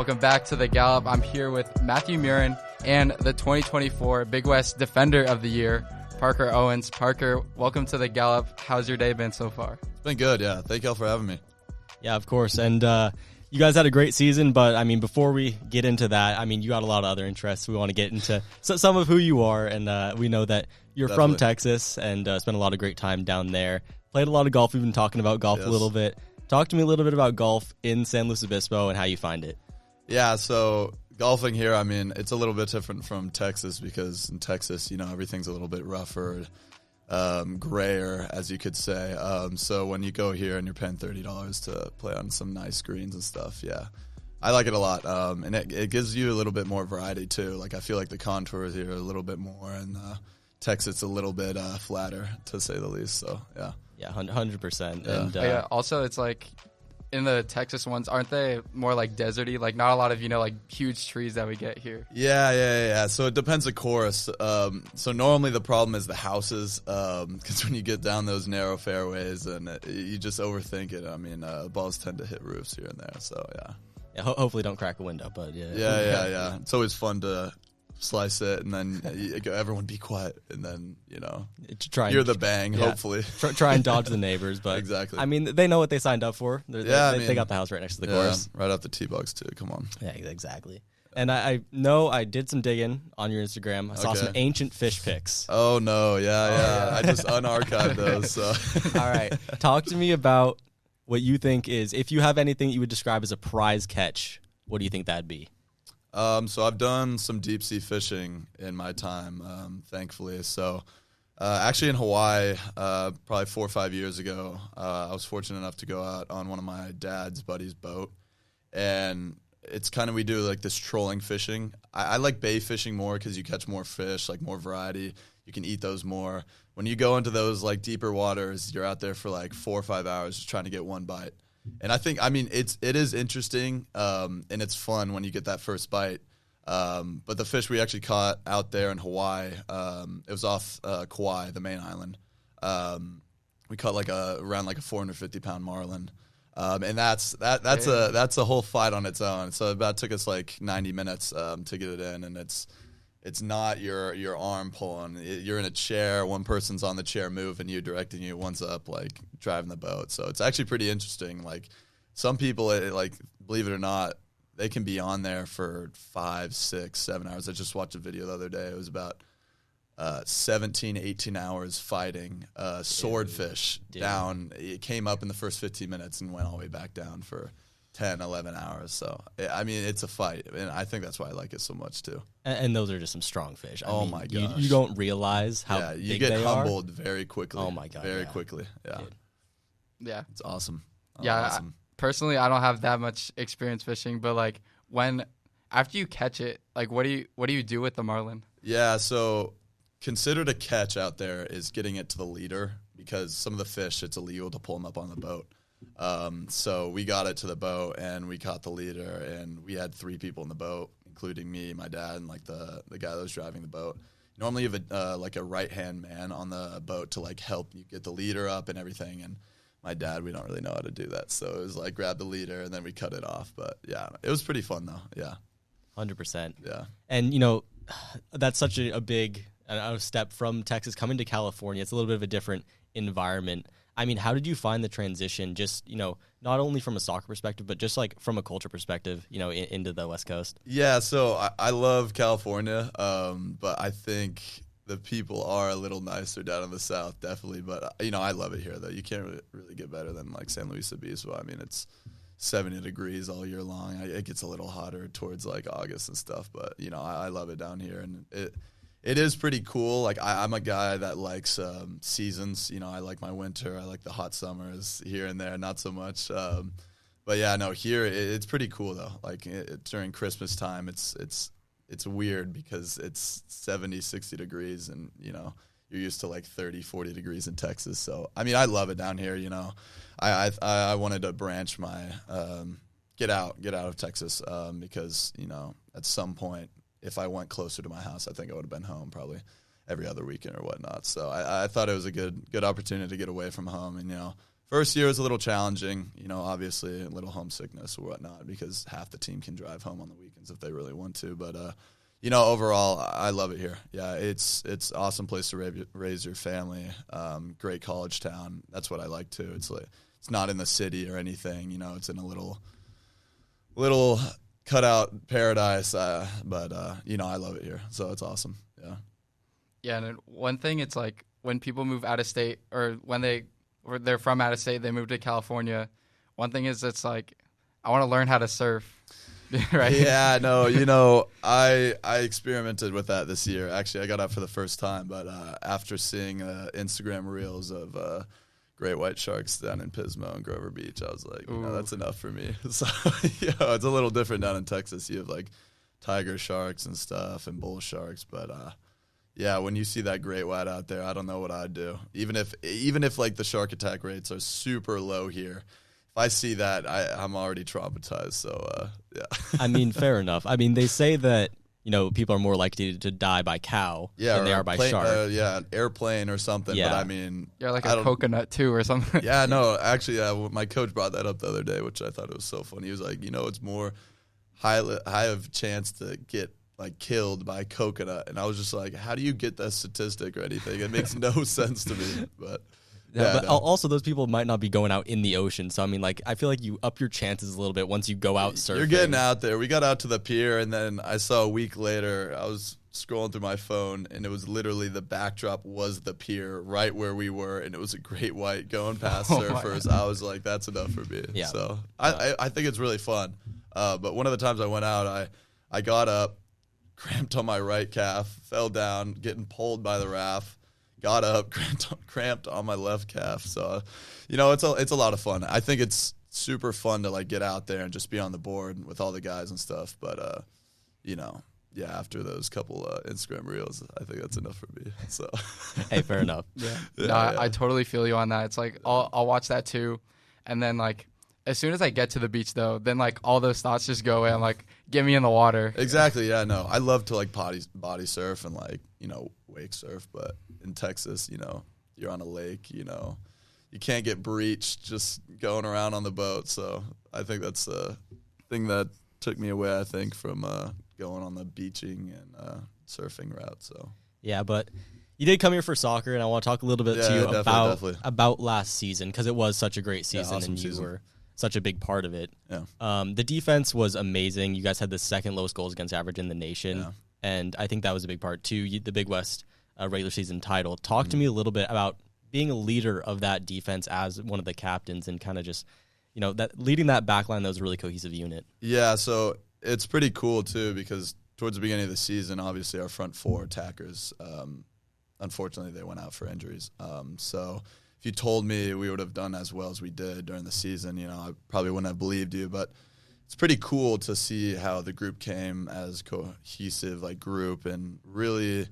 Welcome back to the Gallop. I'm here with Matthew Muren and the 2024 Big West Defender of the Year, Parker Owens. Parker, welcome to the Gallop. How's your day been so far? It's been good, yeah. Thank y'all for having me. Yeah, of course. And you guys had a great season, but, I mean, before we get into that, I mean, you got a lot of other interests. We want to get into some of who you are, and we know that you're Definitely. from Texas and spent a lot of great time down there. Played a lot of golf. We've been talking about golf a little bit. Talk to me a little bit about golf in San Luis Obispo and how you find it. Yeah, so golfing here, I mean, it's a little bit different from Texas because in Texas, you know, everything's a little bit rougher, grayer, as you could say. So when you go here and you're paying $30 to play on some nice greens and stuff, yeah, I like it a lot. And it gives you a little bit more variety, too. Like, I feel like the contours here are a little bit more, and Texas a little bit flatter, to say the least. So, yeah. Yeah, 100%. Yeah. And Yeah, also, it's like in the Texas ones, aren't they more like deserty? Like not a lot of, like huge trees that we get here. Yeah. So it depends the course. So normally the problem is the houses, because when you get down those narrow fairways and you just overthink it. I mean, balls tend to hit roofs here and there. So yeah. Hopefully don't crack a window, but yeah. Yeah. It's always fun to slice it and then everyone be quiet and then hear the bang. Hopefully try and dodge the neighbors, but exactly. I mean, they know what they signed up for. They got the house right next to the course, right off the tee box too. Come on. Yeah, exactly. And I know I did some digging on your Instagram. I saw some ancient fish pics. Oh no, yeah. I just unarchived those. So all right, talk to me about what you think is, if you have anything you would describe as a prize catch, what do you think that'd be? So I've done some deep sea fishing in my time, thankfully. So actually in Hawaii, probably 4 or 5 years ago, I was fortunate enough to go out on one of my dad's buddy's boat. And it's kind of, we do like this trolling fishing. I like bay fishing more because you catch more fish, like more variety. You can eat those more. When you go into those like deeper waters, you're out there for like 4 or 5 hours just trying to get one bite. And I think, I mean, it is interesting, and it's fun when you get that first bite. But the fish we actually caught out there in Hawaii, it was off Kauai, the main island. We caught around a 450-pound marlin, and that's a whole fight on its own. So it took us like 90 minutes to get it in, and it's not your arm pulling. You're in a chair. One person's on the chair moving you, directing you. One's up, like, driving the boat. So it's actually pretty interesting. Like, some people, believe it or not, they can be on there for 5, 6, 7 hours. I just watched a video the other day. It was about 17, 18 hours fighting swordfish down. It came up in the first 15 minutes and went all the way back down for 10, 11 hours. So, I mean, it's a fight. And I think that's why I like it so much, too. And those are just some strong fish. I mean, my gosh. You don't realize how big you get they humbled very quickly. Oh, my God. Very quickly. Yeah. Dude. Yeah. It's awesome. Awesome. Personally, I don't have that much experience fishing, but after you catch it, what do you do with the marlin? Yeah, so considered a catch out there is getting it to the leader, because some of the fish, it's illegal to pull them up on the boat. So we got it to the boat and we caught the leader, and we had 3 people in the boat, including me, my dad, and the guy that was driving the boat. Normally you have a right-hand man on the boat to help you get the leader up and everything, and my dad, we don't really know how to do that. So it was grab the leader and then we cut it off. But yeah, it was pretty fun though. Yeah. 100%. Yeah. And that's such a big step from Texas coming to California. It's a little bit of a different environment. I mean, how did you find the transition, just, not only from a soccer perspective, but just from a culture perspective, into the West Coast? Yeah. So I love California. But I think the people are a little nicer down in the South, definitely. But, I love it here, though. You can't really get better than, San Luis Obispo. I mean, it's 70 degrees all year long. It gets a little hotter towards, August and stuff. But, I love it down here. And it is pretty cool. I'm a guy that likes seasons. I like my winter. I like the hot summers here and there, not so much. But, yeah, no, here it's pretty cool, though. During Christmas time, it's weird because it's 70, 60 degrees, and, you're used to 30, 40 degrees in Texas. So, I mean, I love it down here, I wanted to branch my get out of Texas because, at some point, if I went closer to my house, I think I would have been home probably every other weekend or whatnot. So I thought it was a good opportunity to get away from home and, first year was a little challenging, obviously a little homesickness or whatnot because half the team can drive home on the weekends if they really want to. But, overall, I love it here. Yeah, it's an awesome place to raise your family. Great college town. That's what I like, too. It's not in the city or anything. It's in a little cutout paradise. But I love it here. So it's awesome. Yeah. Yeah, and one thing, it's like when people move out of state or when they're from out of state, they move to California. One thing is it's like, I want to learn how to surf. Right? Yeah, no, I experimented with that this year. Actually, I got out for the first time, but after seeing Instagram reels of great white sharks down in Pismo and Grover Beach, I was like, that's enough for me. So, it's a little different down in Texas. You have like tiger sharks and stuff and bull sharks, but yeah, when you see that great white out there, I don't know what I'd do. Even if like the shark attack rates are super low here, if I see that, I'm already traumatized. So yeah. I mean, fair enough. I mean, they say that people are more likely to die by cow than they are by shark. Airplane or something. Yeah. But I mean, like a coconut too or something. Yeah, no, actually, my coach brought that up the other day, which I thought it was so funny. He was like, it's more high of chance to get like killed by coconut, and I was just like, how do you get that statistic or anything? It makes no sense to me. But also those people might not be going out in the ocean, so I mean, like, I feel like you up your chances a little bit once you go out surfing. You're getting out there. We got out to the pier, and then I saw a week later, I was scrolling through my phone, and it was literally the backdrop was the pier right where we were, and it was a great white going past surfers. I was like, that's enough for me. Yeah. So I think it's really fun. But one of the times I went out, I got up, cramped on my right calf, fell down, getting pulled by the raft, got up, cramped on my left calf. So, it's a lot of fun. I think it's super fun to like get out there and just be on the board with all the guys and stuff. But, after those couple Instagram reels, I think that's enough for me. So, hey, fair enough. Yeah. I totally feel you on that. It's like I'll watch that too, and then like as soon as I get to the beach though, then like all those thoughts just go away. I'm like, get me in the water. Exactly. Yeah. No, I love to like body surf and like wake surf, but in Texas, you're on a lake. You can't get breached just going around on the boat. So I think that's the thing that took me away. I think from going on the beaching and surfing route. So yeah, but you did come here for soccer, and I want to talk a little bit to you about last season because it was such a great season, awesome and you season. were such a big part of it. Yeah. The defense was amazing. You guys had the second lowest goals against average in the nation, and I think that was a big part too. The Big West regular season title. Talk to me a little bit about being a leader of that defense as one of the captains, and kind of just that leading that back line that was a really cohesive unit. Yeah, so it's pretty cool too because towards the beginning of the season, obviously our front four attackers, unfortunately, they went out for injuries. So if you told me we would have done as well as we did during the season, I probably wouldn't have believed you. But it's pretty cool to see how the group came as cohesive like group and really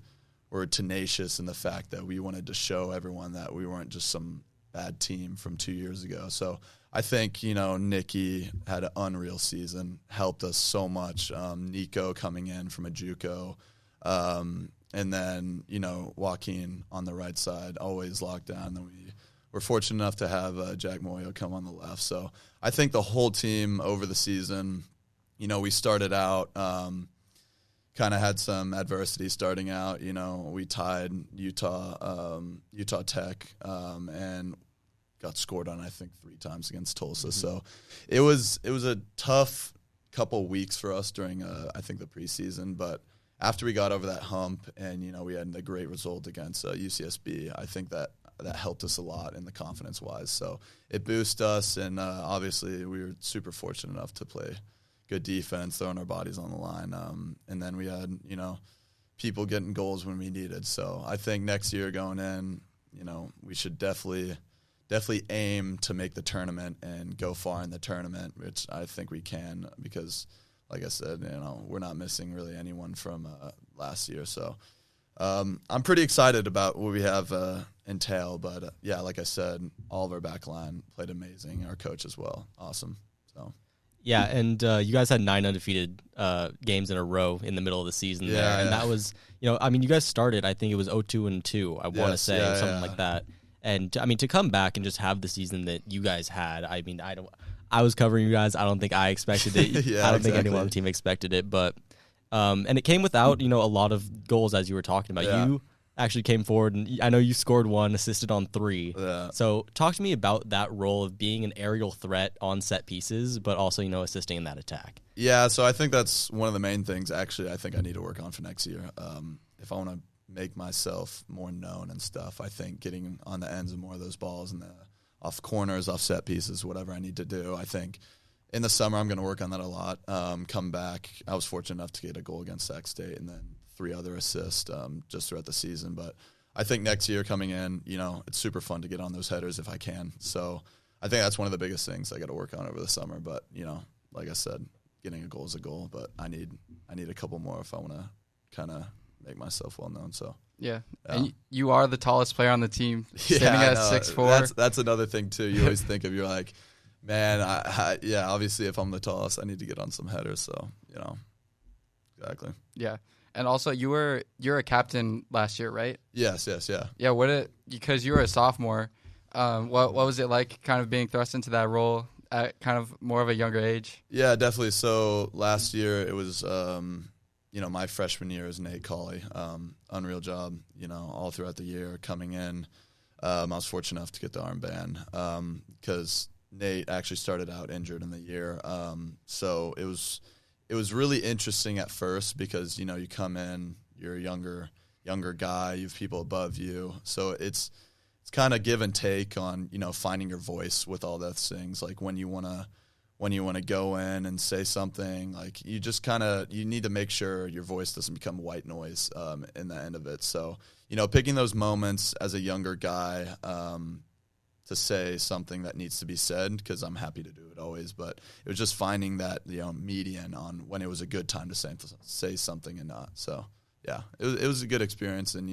were tenacious in the fact that we wanted to show everyone that we weren't just some bad team from 2 years ago. So I think, Nikki had an unreal season, helped us so much. Nico coming in from a JUCO. And then, Joaquin on the right side, always locked down. Then we were fortunate enough to have Jack Moyo come on the left. So I think the whole team over the season, we started out, kind of had some adversity starting out. We tied Utah Tech, and got scored on, I think, 3 times against Tulsa. Mm-hmm. So it was a tough couple weeks for us during, I think, the preseason. But after we got over that hump and, we had a great result against UCSB, I think that helped us a lot in the confidence-wise. So it boosted us, and obviously we were super fortunate enough to play good defense, throwing our bodies on the line. And then we had, people getting goals when we needed. So I think next year going in, we should definitely aim to make the tournament and go far in the tournament, which I think we can because, like I said, we're not missing really anyone from last year. So I'm pretty excited about what we have entail. But, like I said, all of our back line played amazing. Our coach as well. Awesome. So. Yeah, and you guys had 9 undefeated games in a row in the middle of the season there. And that was, you guys started, I think it was 0-2-2, I want to say, something like that. And I mean, to come back and just have the season that you guys had, I mean, I was covering you guys. I don't think I expected it. Yeah, I don't think exactly. anyone on the team expected it, but and it came without, a lot of goals, as you were talking about. Yeah. You actually came forward, and I know you scored 1, assisted on 3. Yeah. So talk to me about that role of being an aerial threat on set pieces, but also, assisting in that attack. Yeah, so I think that's one of the main things, actually, I think I need to work on for next year. If I want to make myself more known and stuff, I think getting on the ends of more of those balls and off corners, off set pieces, whatever I need to do, I think in the summer I'm going to work on that a lot. Come back, I was fortunate enough to get a goal against Sac State and then 3 other assists just throughout the season. But I think next year coming in, it's super fun to get on those headers if I can. So I think that's one of the biggest things I got to work on over the summer. But, like I said, getting a goal is a goal, but I need a couple more if I want to kind of make myself well known. So yeah. And you are the tallest player on the team, standing at 6'4". That's another thing too. You always think of, you're like, man, obviously if I'm the tallest, I need to get on some headers. So exactly. Yeah. And also, you're a captain last year, right? Yes, yeah. Yeah. Because you were a sophomore. What was it like, kind of being thrust into that role at kind of more of a younger age? Yeah, definitely. So last year it was, my freshman year as Nate Colley. Unreal job, all throughout the year coming in. I was fortunate enough to get the armband because Nate actually started out injured in the year. So it was really interesting at first because, you come in, you're a younger guy, you have people above you. So it's kind of give and take on, finding your voice with all those things. Like when you want to go in and say something, like you just you need to make sure your voice doesn't become white noise in the end of it. So, picking those moments as a younger guy to say something that needs to be said, because I'm happy to do it always, but it was just finding that, median on when it was a good time to say something and not. So, yeah, it was a good experience. And,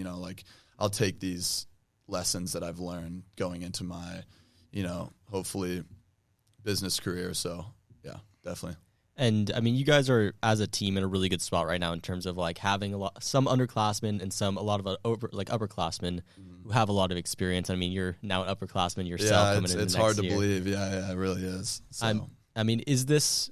I'll take these lessons that I've learned going into my, hopefully business career. So yeah, definitely. And I mean, you guys are as a team in a really good spot right now in terms of like having some underclassmen and a lot of upperclassmen who have a lot of experience. I mean, you're now an upperclassman yourself. Yeah, coming in it's the next hard year. to believe. Yeah, it really is. So. I mean, is this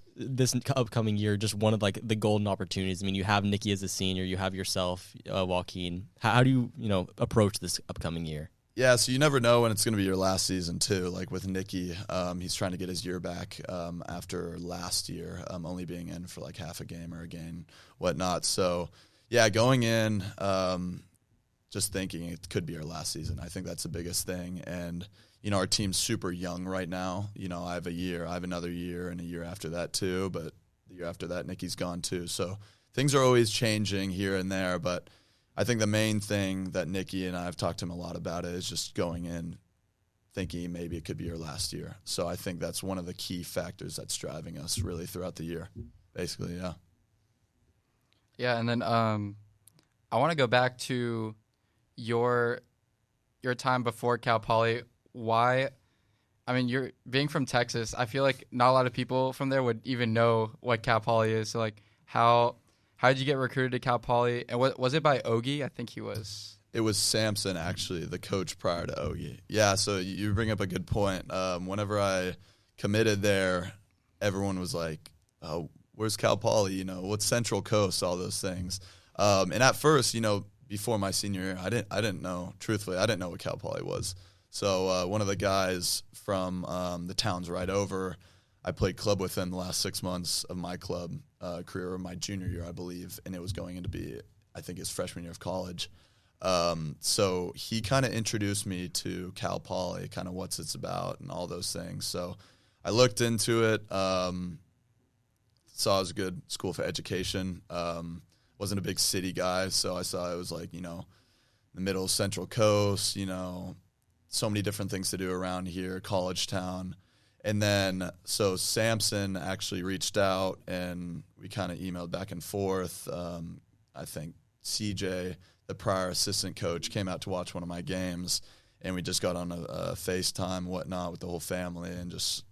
upcoming year just one of like the golden opportunities? I mean, you have Nikki as a senior, you have yourself, Joaquin. How do you approach this upcoming year? Yeah, so you never know when it's going to be your last season, too. Like with Nicky, he's trying to get his year back after last year, only being in for like half a game or a game, whatnot. So, yeah, going in, just thinking it could be our last season. I think that's the biggest thing. And, our team's super young right now. I have another year and a year after that, too. But the year after that, Nicky's gone, too. So things are always changing here and there, but I think the main thing that Nicky and I have talked to him a lot about is just going in thinking maybe it could be your last year. So I think that's one of the key factors that's driving us really throughout the year, basically, yeah. Yeah, and then I want to go back to your time before Cal Poly. Why? I mean, you're being from Texas. I feel like not a lot of people from there would even know what Cal Poly is. So, like, how did you get recruited to Cal Poly? And was it by Ogie? I think he was. It was Sampson, actually, the coach prior to Ogie. Yeah, so you bring up a good point. Whenever I committed there, everyone was like, oh, where's Cal Poly? What's Central Coast, all those things. And at first, before my senior year, I didn't know, truthfully, I didn't know what Cal Poly was. So one of the guys from the towns right over, I played club with him the last 6 months of my club career, or my junior year, I believe, and it was going into be, I think, his freshman year of college. So he kind of introduced me to Cal Poly, kind of what's it's about and all those things. So I looked into it, saw it was a good school for education. Wasn't a big city guy, so I saw it was like, the middle Central Coast, so many different things to do around here, college town. And then, so Sampson actually reached out, and we kind of emailed back and forth. I think CJ, the prior assistant coach, came out to watch one of my games, and we just got on a FaceTime, whatnot, with the whole family. And just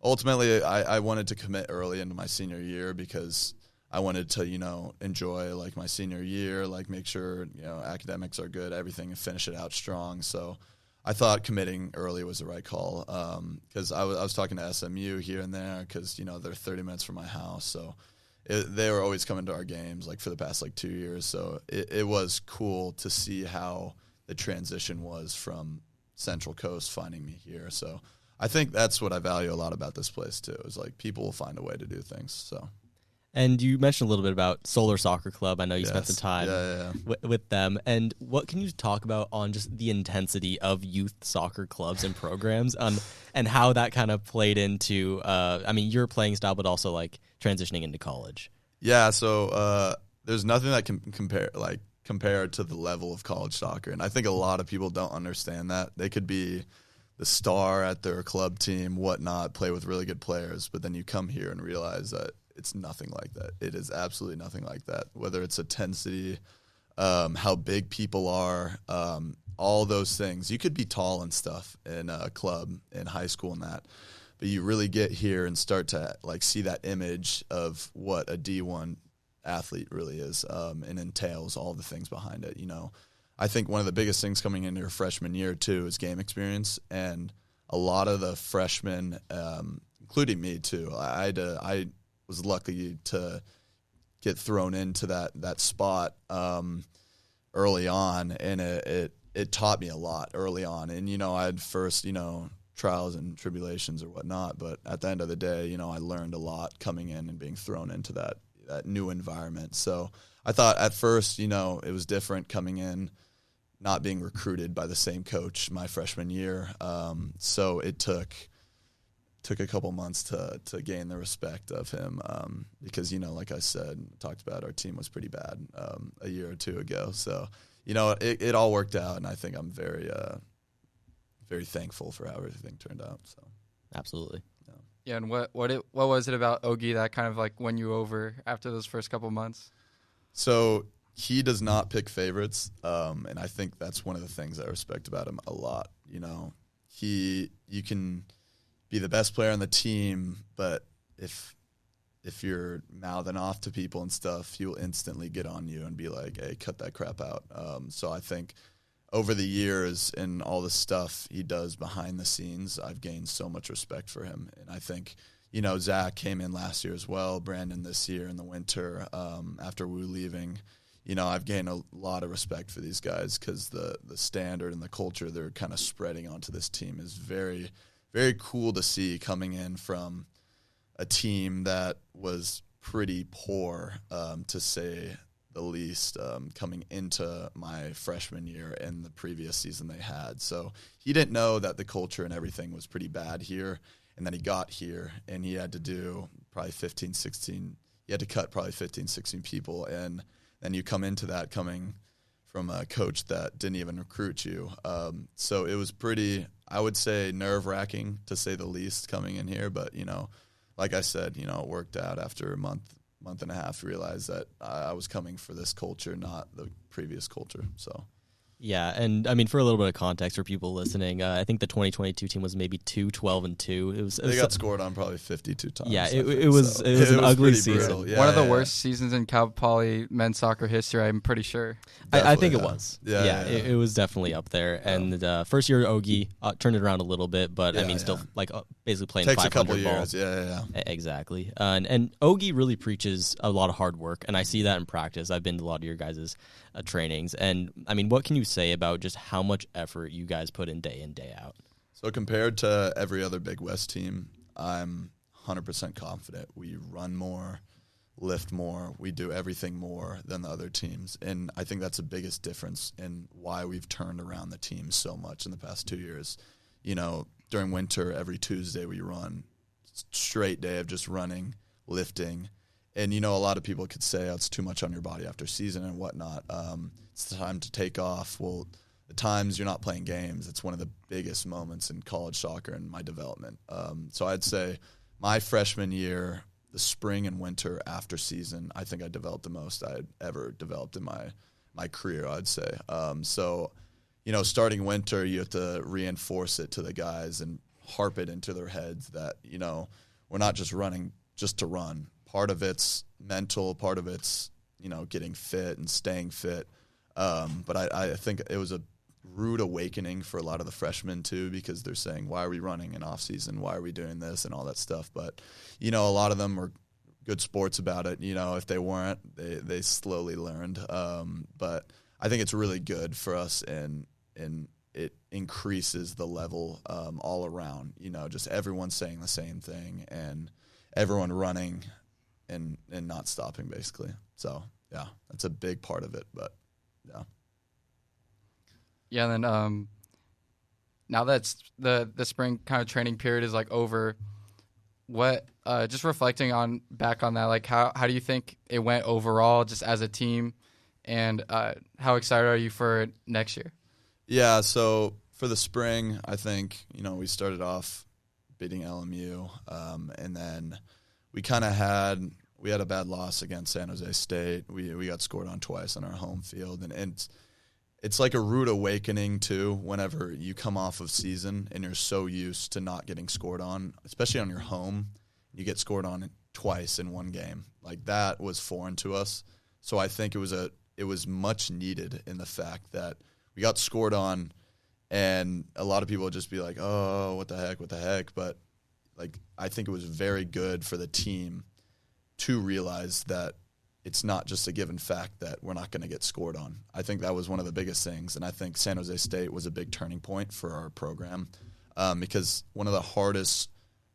ultimately, I wanted to commit early into my senior year because I wanted to, enjoy, like, my senior year, like, make sure, academics are good, everything, and finish it out strong. So I thought committing early was the right call because I was talking to SMU here and there because, they're 30 minutes from my house. So they were always coming to our games like for the past 2 years. So it was cool to see how the transition was from Central Coast finding me here. So I think that's what I value a lot about this place too, is people will find a way to do things. So. And you mentioned a little bit about Solar Soccer Club. I know you spent some time with them. And what can you talk about on just the intensity of youth soccer clubs and programs and how that kind of played into, your playing style, but also transitioning into college? Yeah, so there's nothing that can compare to the level of college soccer. And I think a lot of people don't understand that. They could be the star at their club team, whatnot, play with really good players, but then you come here and realize that it's nothing like that. It is absolutely nothing like that. Whether it's intensity, how big people are, all those things. You could be tall and stuff in a club in high school and that, but you really get here and start to see that image of what a D1 athlete really is and entails all the things behind it. I think one of the biggest things coming into your freshman year too is game experience, and a lot of the freshmen, including me too, I was lucky to get thrown into that spot early on, and it taught me a lot early on. And I had first trials and tribulations or whatnot, but at the end of the day, I learned a lot coming in and being thrown into that new environment. So I thought at first, it was different coming in, not being recruited by the same coach my freshman year. So it took a couple months to gain the respect of him because, like I said, talked about, our team was pretty bad a year or two ago. So, it all worked out, and I think I'm very, very thankful for how everything turned out. So, absolutely. Yeah, and what was it about Ogie that kind of won you over after those first couple months? So he does not pick favorites, and I think that's one of the things I respect about him a lot. You can be the best player on the team, but if you're mouthing off to people and stuff, he will instantly get on you and be like, hey, cut that crap out. So I think over the years and all the stuff he does behind the scenes, I've gained so much respect for him. And I think, Zach came in last year as well, Brandon this year in the winter after Wu leaving. I've gained a lot of respect for these guys because the standard and the culture they're kind of spreading onto this team is very, very cool to see, coming in from a team that was pretty poor, to say the least, coming into my freshman year and the previous season they had. So he didn't know that the culture and everything was pretty bad here. And then he got here and he had to do probably 15, 16. He had to cut probably 15, 16 people. And then you come into that coming from a coach that didn't even recruit you. So it was pretty, I would say, nerve-wracking to say the least coming in here. But, like I said, it worked out after a month and a half to realize that I was coming for this culture, not the previous culture. So. Yeah, and for a little bit of context for people listening, I think the 2022 team was maybe 2-12-2. They got scored on probably 52 times. Yeah, it was an ugly season. Yeah, one of the worst seasons in Cal Poly men's soccer history, I'm pretty sure. I think it was. Yeah. It was definitely up there. Yeah. And first year Ogie turned it around a little bit, but still basically playing takes 500 a couple ball. years. Yeah. Exactly. And Ogie really preaches a lot of hard work, and I see that in practice. I've been to a lot of your guys' trainings, and what can you say about just how much effort you guys put in day out? So compared to every other Big West team, I'm 100% confident. We run more, lift more, we do everything more than the other teams. And I think that's the biggest difference in why we've turned around the team so much in the past 2 years. During winter, every Tuesday we run straight day of just running, lifting. And, a lot of people could say, it's too much on your body after season and whatnot. It's the time to take off. Well, the times you're not playing games, it's one of the biggest moments in college soccer and my development. So I'd say my freshman year, the spring and winter after season, I think I developed the most I'd ever developed in my career, I'd say. So, starting winter, you have to reinforce it to the guys and harp it into their heads that, we're not just running just to run. Part of it's mental, part of it's, getting fit and staying fit. But I think it was a rude awakening for a lot of the freshmen too, because they're saying, why are we running in off season? Why are we doing this and all that stuff? But, a lot of them were good sports about it. If they weren't, they slowly learned. But I think it's really good for us, and it increases the level all around. Just everyone saying the same thing and everyone running and not stopping, basically. So yeah, that's a big part of it. But yeah. Yeah, and then now that the spring kind of training period is like over, what just reflecting back on that, like how do you think it went overall, just as a team, and how excited are you for next year? Yeah, so for the spring, I think we started off beating LMU, and then we kind of had a bad loss against San Jose State. We got scored on twice on our home field, and it's like a rude awakening too whenever you come off of season and you're so used to not getting scored on, especially on your home. You get scored on twice in one game. Like, that was foreign to us. So I think it was much needed in the fact that we got scored on, and a lot of people would just be like, oh, what the heck? But like, I think it was very good for the team to realize that it's not just a given fact that we're not going to get scored on. I think that was one of the biggest things, and I think San Jose State was a big turning point for our program, because one of the hardest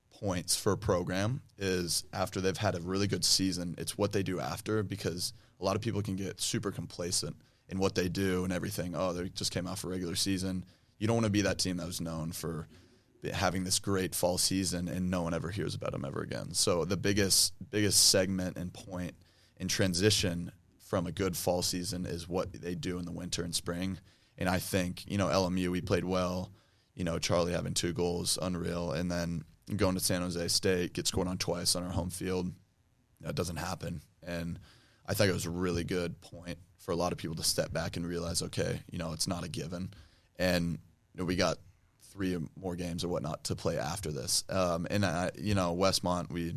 points for a program is after they've had a really good season, it's what they do after, because a lot of people can get super complacent in what they do and everything. Oh, they just came out for regular season. You don't want to be that team that was known for having this great fall season and no one ever hears about them ever again. So the biggest segment and point in transition from a good fall season is what they do in the winter and spring. And I think, LMU, we played well, Charlie having 2 goals, unreal. And then going to San Jose State, get scored on twice on our home field. That doesn't happen. And I think it was a really good point for a lot of people to step back and realize, okay, it's not a given. And we got 3 more games or whatnot to play after this. And Westmont, we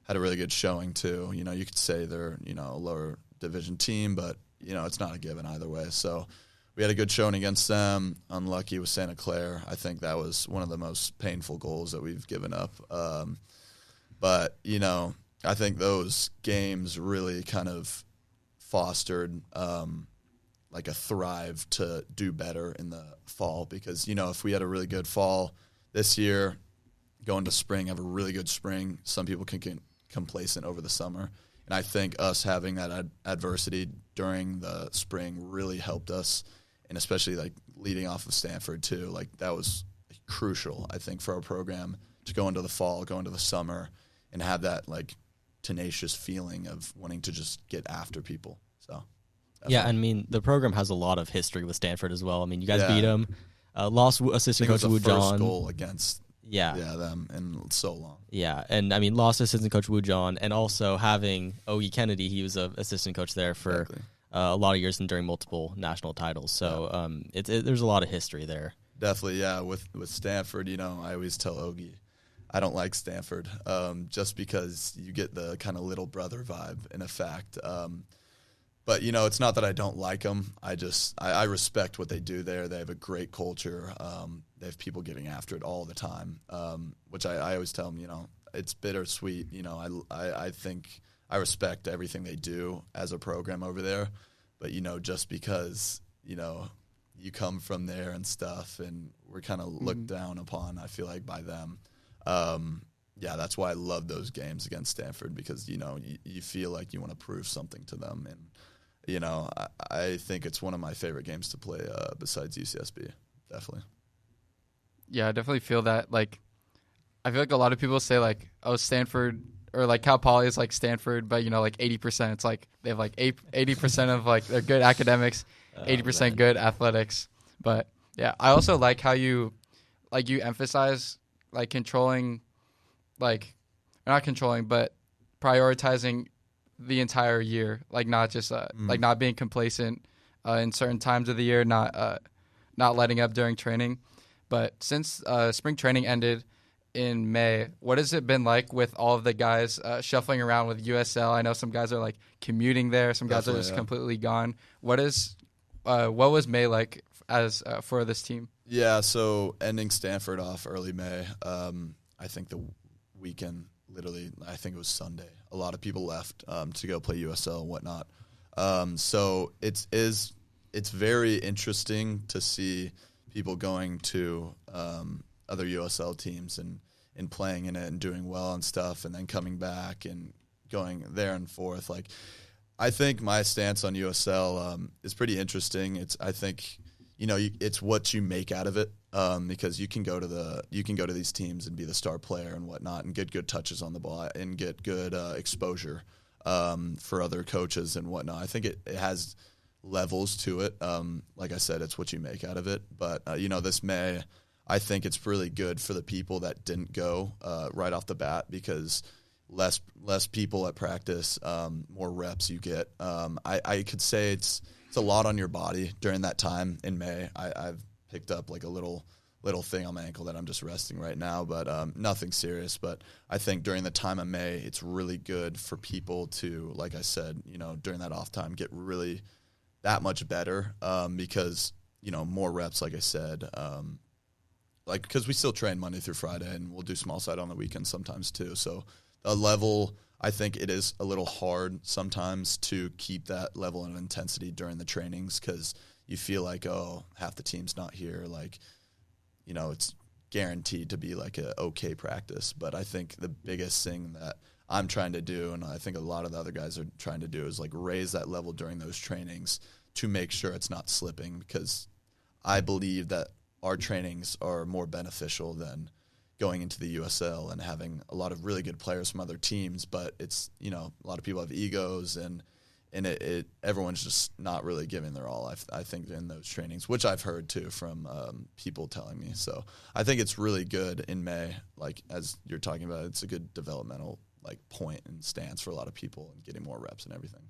had a really good showing too. You could say they're, a lower division team, but, it's not a given either way. So we had a good showing against them. Unlucky with Santa Clara. I think that was one of the most painful goals that we've given up. But, I think those games really kind of fostered like a thrive to do better in the fall, because, if we had a really good fall this year, going to spring, have a really good spring, some people can get complacent over the summer. And I think us having that adversity during the spring really helped us, and especially like leading off of Stanford too. Like, that was crucial, I think, for our program to go into the fall, go into the summer, and have that like tenacious feeling of wanting to just get after people. So yeah, I mean, the program has a lot of history with Stanford as well. I mean, you guys beat them, lost assistant coach Wu John. First goal against them in so long. Yeah, and I mean, lost assistant coach Wu John, and also having Ogie Kennedy. He was an assistant coach there for a lot of years and during multiple national titles. So there's a lot of history there. Definitely, yeah. With Stanford, I always tell Ogie, I don't like Stanford, just because you get the kind of little brother vibe in effect. But, it's not that I don't like them. I respect what they do there. They have a great culture. They have people getting after it all the time, which I always tell them, it's bittersweet. I think I respect everything they do as a program over there. But, just because, you come from there and stuff, and we're kind of looked down upon, I feel like, by them. That's why I love those games against Stanford, because, you feel like you want to prove something to them. And, I think it's one of my favorite games to play besides UCSB, definitely. Yeah, I definitely feel that. Like, I feel like a lot of people say, like, oh, Stanford, or like Cal Poly is like Stanford, but, like 80%. It's like they have like 80% of like they're good academics, 80% good athletics. But, yeah, I also like how you emphasize like controlling, like, or not controlling, but prioritizing the entire year, like not just like not being complacent in certain times of the year, not letting up during training. But since spring training ended in May, what has it been like with all of the guys shuffling around with USL? I know some guys are like commuting there, some guys are just completely gone. What was May like as for this team? Yeah, so ending Stanford off early May, I think the weekend, literally, I think it was Sunday, a lot of people left to go play USL and whatnot. So it's very interesting to see people going to other USL teams and playing in it and doing well and stuff, and then coming back and going there and forth. Like, I think my stance on USL is pretty interesting. I think it's what you make out of it, because you can go to these teams and be the star player and whatnot and get good touches on the ball and get good exposure for other coaches and whatnot. I think it has levels to it. Like I said, it's what you make out of it. But this May, I think it's really good for the people that didn't go right off the bat, because less people at practice, more reps you get. I could say it's a lot on your body during that time in May. I've picked up like a little thing on my ankle that I'm just resting right now, but nothing serious. But I think during the time of May, it's really good for people to, like I said, during that off time, get really that much better, because more reps, like I said, because we still train Monday through Friday, and we'll do small side on the weekends sometimes too. So the level, I think it is a little hard sometimes to keep that level of intensity during the trainings, because you feel like, oh, half the team's not here. Like, it's guaranteed to be like a okay practice. But I think the biggest thing that I'm trying to do, and I think a lot of the other guys are trying to do, is like raise that level during those trainings to make sure it's not slipping, because I believe that our trainings are more beneficial than going into the USL and having a lot of really good players from other teams. But it's, a lot of people have egos, and everyone's just not really giving their all, I think, in those trainings, which I've heard too from people telling me. So I think it's really good in May, like as you're talking about, it's a good developmental point and stance for a lot of people and getting more reps and everything.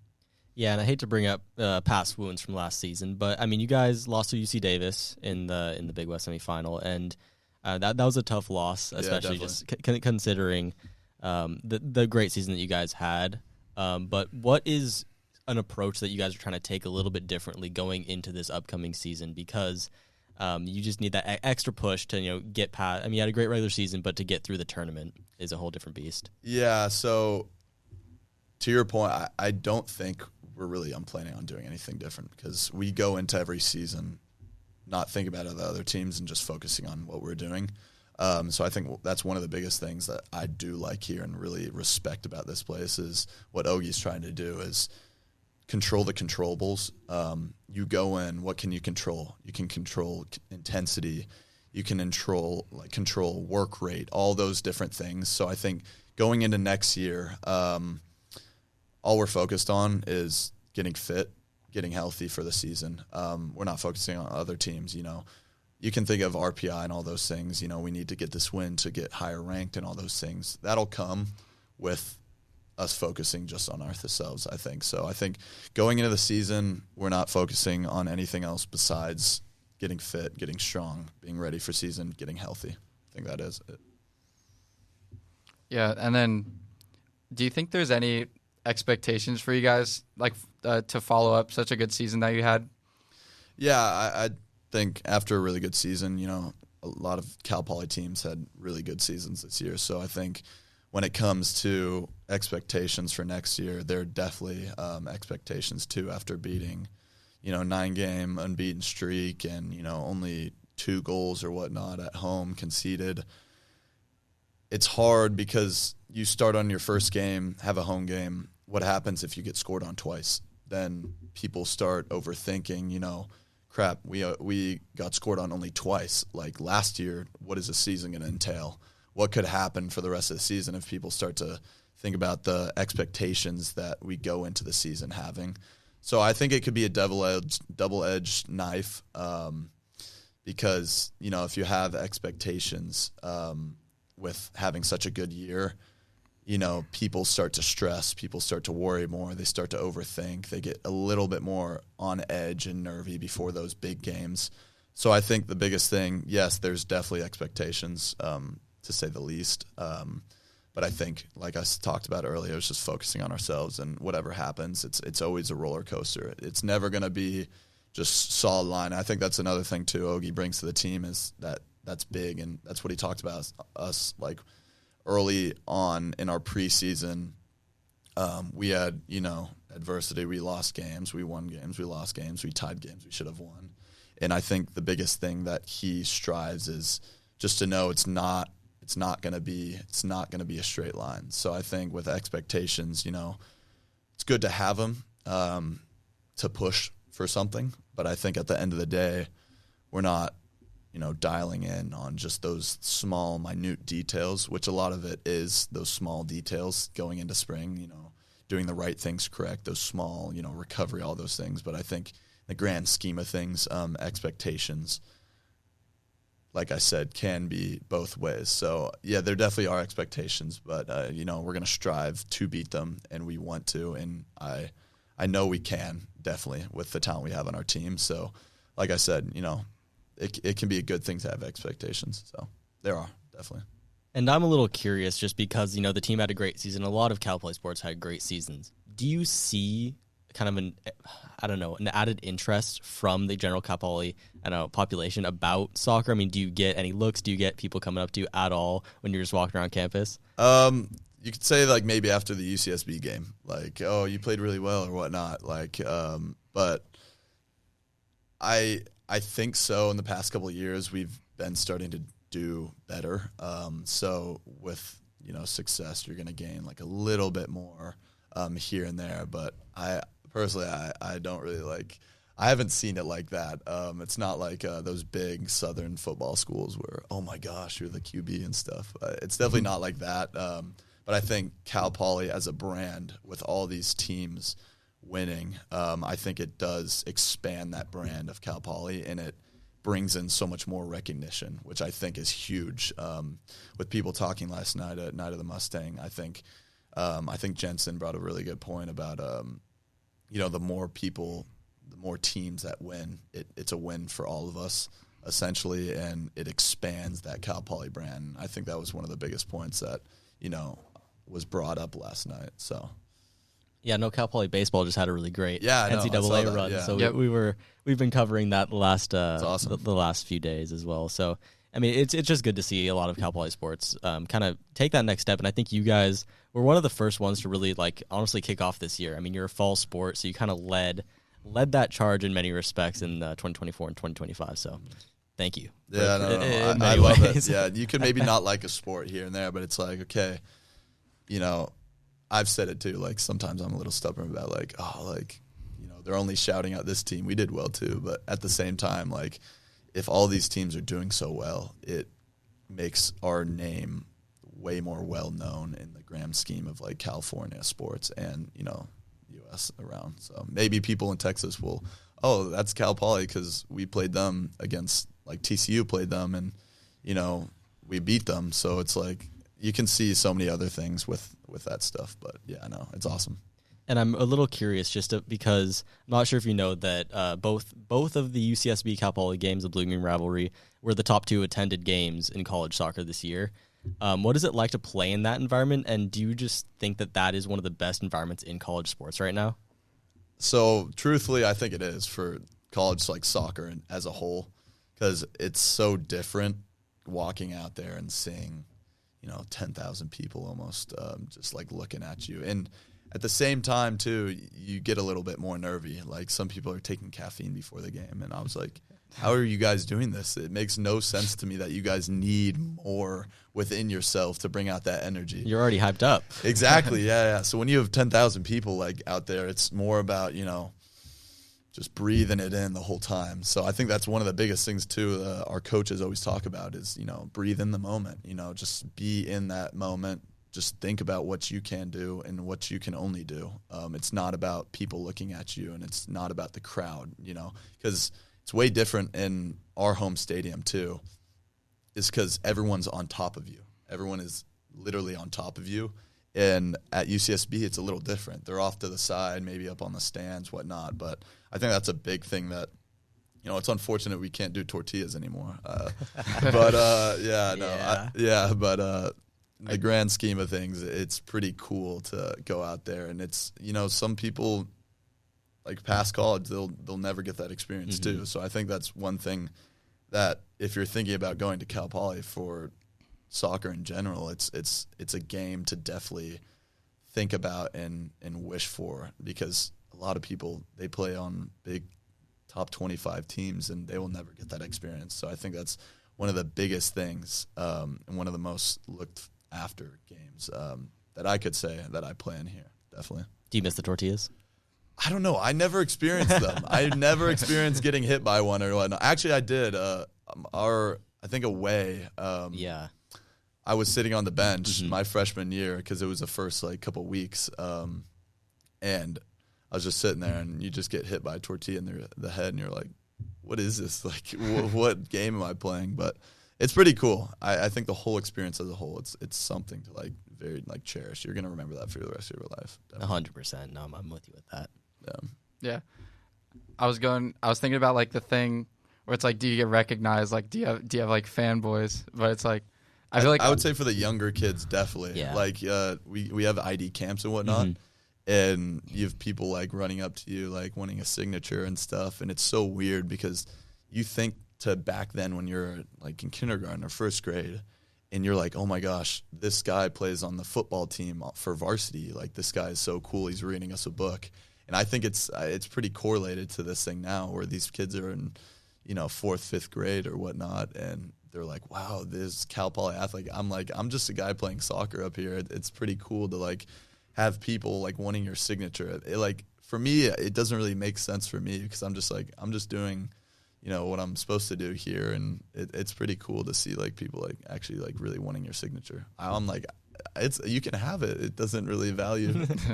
Yeah, and I hate to bring up past wounds from last season, but I mean, you guys lost to UC Davis in the Big West semifinal, and that was a tough loss, especially just considering the great season that you guys had. But what is an approach that you guys are trying to take a little bit differently going into this upcoming season? Because you just need that extra push to get past. I mean, you had a great regular season, but to get through the tournament is a whole different beast. Yeah. So to your point, I don't think I'm planning on doing anything different, because we go into every season not thinking about the other teams and just focusing on what we're doing. So I think that's one of the biggest things that I do like here and really respect about this place is what Ogie's trying to do is control the controllables. You go in, what can you control? You can control intensity. You can control work rate, all those different things. So I think going into next year, all we're focused on is getting fit, getting healthy for the season. We're not focusing on other teams. You can think of RPI and all those things. We need to get this win to get higher ranked and all those things. That'll come with us focusing just on ourselves, I think. So I think going into the season, we're not focusing on anything else besides getting fit, getting strong, being ready for season, getting healthy. I think that is it. Yeah, and then do you think there's any expectations for you guys to follow up such a good season that you had? Yeah, I think after a really good season, a lot of Cal Poly teams had really good seasons this year. So I think when it comes to expectations for next year, there are definitely expectations too after beating, 9-game unbeaten streak and, only 2 goals or whatnot at home conceded. It's hard because you start on your first game, have a home game. What happens if you get scored on twice? Then people start overthinking, crap, we got scored on only twice. Like last year, what is the season going to entail? What could happen for the rest of the season if people start to think about the expectations that we go into the season having? So I think it could be a double-edged knife because, if you have expectations with having such a good year, people start to stress, people start to worry more, they start to overthink, they get a little bit more on edge and nervy before those big games. So I think the biggest thing, yes, there's definitely expectations, to say the least. But I think, like I talked about earlier, it's just focusing on ourselves, and whatever happens, it's always a roller coaster. It's never going to be just solid line. I think that's another thing too Ogie brings to the team is that's big, and that's what he talked about us like early on in our preseason. We had, adversity. We lost games. We won games. We lost games. We tied games we should have won. And I think the biggest thing that he strives is just to know it's not going to be a straight line. So I think with expectations, it's good to have them to push for something. But I think at the end of the day, we're not, dialing in on just those small, minute details, which a lot of it is those small details going into spring, doing the right things correct, those small, recovery, all those things. But I think the grand scheme of things, expectations, like I said, can be both ways. So, yeah, there definitely are expectations, but, we're going to strive to beat them, and we want to. And I know we can, definitely, with the talent we have on our team. So, like I said, it can be a good thing to have expectations. So, there are, definitely. And I'm a little curious just because, the team had a great season. A lot of Cal Poly sports had great seasons. Do you see kind of an added interest from the general Cal Poly population about soccer? I mean, do you get any looks? Do you get people coming up to you at all when you're just walking around campus? You could say like maybe after the UCSB game, like, oh, you played really well or whatnot. Like, but I think so. In the past couple of years, we've been starting to do better. So with success, you're going to gain like a little bit more here and there. But I personally don't really I haven't seen it like that. It's not like those big Southern football schools where, oh my gosh, you're the QB and stuff. It's definitely not like that. But I think Cal Poly as a brand with all these teams winning, I think it does expand that brand of Cal Poly, and it brings in so much more recognition, which I think is huge. With people talking last night at Night of the Mustang, I think Jensen brought a really good point about the more people, the more teams that win, it's a win for all of us essentially, and it expands that Cal Poly brand. I think that was one of the biggest points that was brought up last night. So. Yeah, no, Cal Poly baseball just had a really great NCAA run. Yeah. So we've been covering that the awesome. the last few days as well. So I mean, it's just good to see a lot of Cal Poly sports kind of take that next step. And I think you guys were one of the first ones to really honestly kick off this year. I mean, you're a fall sport, so you kind of led that charge in many respects in 2024 and 2025. So thank you. Yeah, I love it. Yeah, you could maybe not like a sport here and there, but it's like, okay, I've said it too. Like sometimes I'm a little stubborn about they're only shouting out this team. We did well too, but at the same time, if all these teams are doing so well, it makes our name way more well known in the grand scheme of California sports and U.S. around. So maybe people in Texas will, oh, that's Cal Poly because we played them against TCU played them and we beat them. So it's you can see so many other things with that stuff. But yeah, no, it's awesome. And I'm a little curious because I'm not sure if you know that both of the UCSB Cal Poly games, the Blue Green Rivalry, were the top 2 attended games in college soccer this year. What is it like to play in that environment? And do you just think that is one of the best environments in college sports right now? So truthfully, I think it is for college soccer as a whole because it's so different walking out there and seeing 10,000 people almost just looking at you. And at the same time, too, you get a little bit more nervy. Some people are taking caffeine before the game. And I was like, how are you guys doing this? It makes no sense to me that you guys need more within yourself to bring out that energy. You're already hyped up. Exactly, yeah. So when you have 10,000 people out there, it's more about, just breathing it in the whole time. So I think that's one of the biggest things too. Our coaches always talk about is, breathe in the moment, just be in that moment. Just think about what you can do and what you can only do. It's not about people looking at you and it's not about the crowd, because it's way different in our home stadium too, is because everyone's on top of you. Everyone is literally on top of you. And at UCSB, it's a little different. They're off to the side, maybe up on the stands, whatnot. But I think that's a big thing that, it's unfortunate we can't do tortillas anymore. But in the grand scheme of things, it's pretty cool to go out there. And it's, some people like past college, they'll never get that experience Mm-hmm. too. So I think that's one thing that if you're thinking about going to Cal Poly for soccer in general, it's a game to definitely think about and wish for, because a lot of people, they play on big top 25 teams and they will never get that experience. So I think that's one of the biggest things and one of the most looked after games that I could say that I play in here, definitely. Do you miss the tortillas? I don't know. I never experienced them. I never experienced getting hit by one or whatnot. Actually, I did. I think away. Yeah. I was sitting on the bench my freshman year because it was the first like couple weeks, and I was just sitting there, and you just get hit by a tortilla in the head, and you're like, "What is this? Like, what game am I playing?" But it's pretty cool. I think the whole experience as a whole, it's something to like very like cherish. You're gonna remember that for the rest of your life. 100%. No, I'm with you with that. Yeah. I was thinking about like the thing where it's like, do you get recognized? Like, do you have like fanboys? But it's like, I feel like I would say for the younger kids, definitely. Yeah. Like we have ID camps and whatnot, and you have people like running up to you like wanting a signature and stuff, and it's so weird because you think to back then when you're like in kindergarten or first grade, and you're like, oh my gosh, this guy plays on the football team for varsity. Like, this guy is so cool. He's reading us a book. And I think it's pretty correlated to this thing now where these kids are in, 4th, 5th grade or whatnot, and they're like, wow, this Cal Poly athlete. I'm like, I'm just a guy playing soccer up here. It's pretty cool to like have people like wanting your signature. Like, for me, it doesn't really make sense for me because I'm just doing, what I'm supposed to do here, and it's pretty cool to see like people like actually like really wanting your signature. I'm like, you can have it. It doesn't really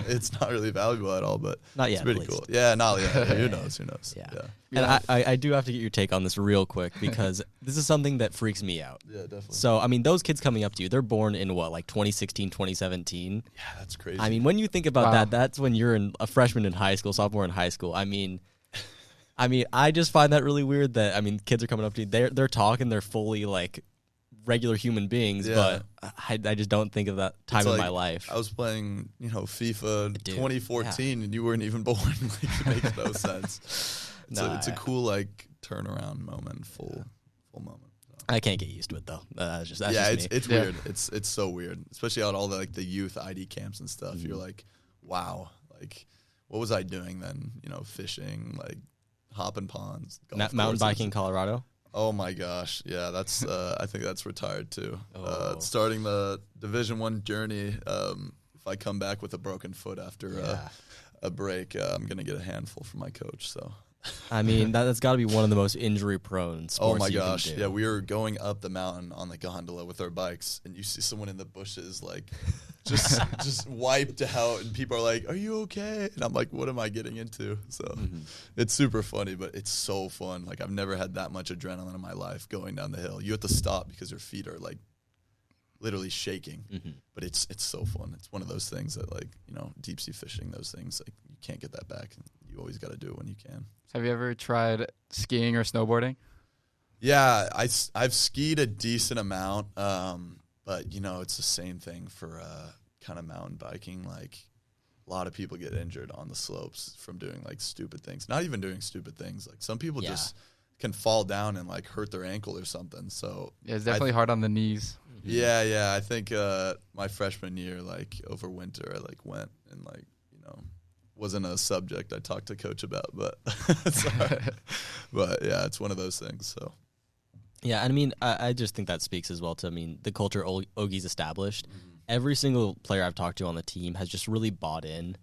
it's not really valuable at all, but Not it's yet, pretty at cool. least. Yeah, not yet. Who knows? Yeah. Yeah. And I do have to get your take on this real quick because this is something that freaks me out. Yeah, definitely. So, I mean, those kids coming up to you, they're born in what, like 2016, 2017? Yeah, that's crazy. I mean, when you think about that, that's when you're a freshman in high school, sophomore in high school. I mean, I just find that really weird that, kids are coming up to you. They're talking, they're fully like regular human beings, but I just don't think of that time in my life. I was playing, FIFA Dude, 2014, and you weren't even born. Like, it makes no sense. It's a cool like turnaround moment, full moment. So. I can't get used to it though. That's just me. It's weird. It's so weird, especially at all the like the youth ID camps and stuff. You're like, wow, like what was I doing then? Fishing, like hopping ponds, golf mountain courses. biking in Colorado. Oh my gosh, yeah, that's I think that's retired too. Oh. Starting the Division I journey. If I come back with a broken foot after a break, I'm gonna get a handful from my coach. So, That's got to be one of the most injury-prone sports. oh my you gosh, can do. yeah, we were going up the mountain on the gondola with our bikes, and you see someone in the bushes like just wiped out, and people are like, "Are you okay?" And I'm like, "What am I getting into?" So it's super funny, but it's so fun. Like, I've never had that much adrenaline in my life going down the hill. You have to stop because your feet are like literally shaking, but it's so fun. It's one of those things that like deep sea fishing, those things like you can't get that back. You always got to do it when you can. Have you ever tried skiing or snowboarding? Yeah, I've skied a decent amount, but it's the same thing for kind of mountain biking. Like, a lot of people get injured on the slopes from doing like stupid things. Not even doing stupid things. Like, some people just can fall down and like hurt their ankle or something. So Yeah, it's definitely hard on the knees. Yeah. I think my freshman year, like over winter, I like went and like wasn't a subject I talked to coach about, but but yeah, it's one of those things. So. Yeah, and I just think that speaks as well to, the culture Ogie's established. Every single player I've talked to on the team has just really bought in.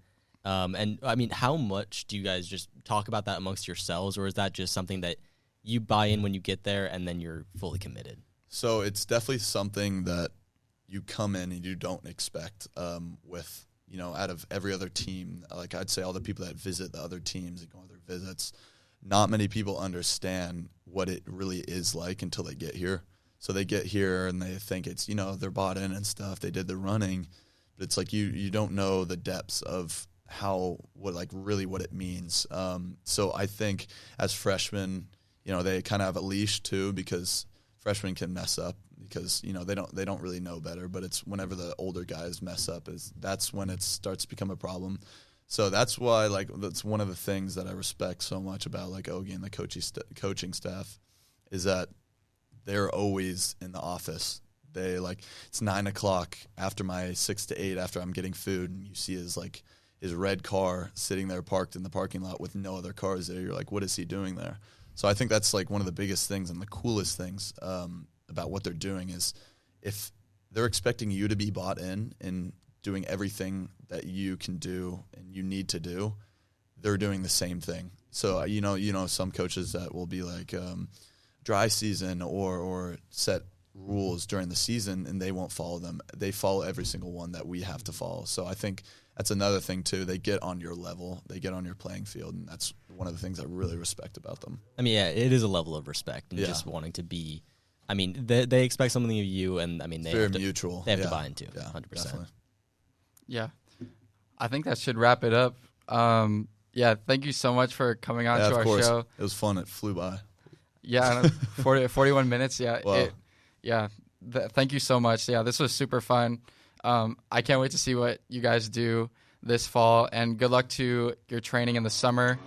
And, how much do you guys just talk about that amongst yourselves, or is that just something that you buy in when you get there and then you're fully committed? So it's definitely something that you come in and you don't expect with, out of every other team. Like, I'd say all the people that visit the other teams and go on their visits, not many people understand what it really is like until they get here. So they get here and they think it's, they're bought in and stuff. They did the running, but it's like you don't know the depths of what it means. So I think as freshmen, they kind of have a leash too, because freshmen can mess up because, they don't really know better, but it's whenever the older guys mess up that's when it starts to become a problem. So that's why, like, that's one of the things that I respect so much about, like, Ogie and the coaching staff is that they're always in the office. They, like, it's 9 o'clock after my 6 to 8 after I'm getting food, and you see his red car sitting there parked in the parking lot with no other cars there. You're like, what is he doing there? So I think that's, like, one of the biggest things and the coolest things about what they're doing is if they're expecting you to be bought in and doing everything that you can do and you need to do, they're doing the same thing. So, you know, some coaches that will be like dry season or set rules during the season and they won't follow them. They follow every single one that we have to follow. So I think that's another thing too. They get on your level, they get on your playing field, and that's one of the things I really respect about them. I mean, yeah, it is a level of respect and just wanting to be. I mean, they expect something of you, and I mean, they have to, mutual. They have to buy into, yeah, 100%. Definitely. Yeah, I think that should wrap it up. Yeah, thank you so much for coming on to our show. It was fun. It flew by. Yeah, 41 minutes. Yeah, wow. Thank you so much. Yeah, this was super fun. I can't wait to see what you guys do this fall, and good luck to your training in the summer.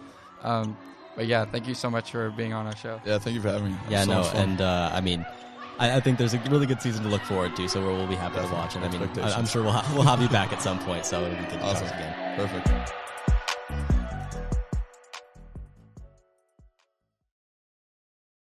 But yeah, thank you so much for being on our show. Yeah, thank you for having me. Yeah, no, and I mean, I think there's a really good season to look forward to, so we'll be happy to watch. And I mean, I'm sure we'll have you back at some point, so it'll be good to talk again. Perfect.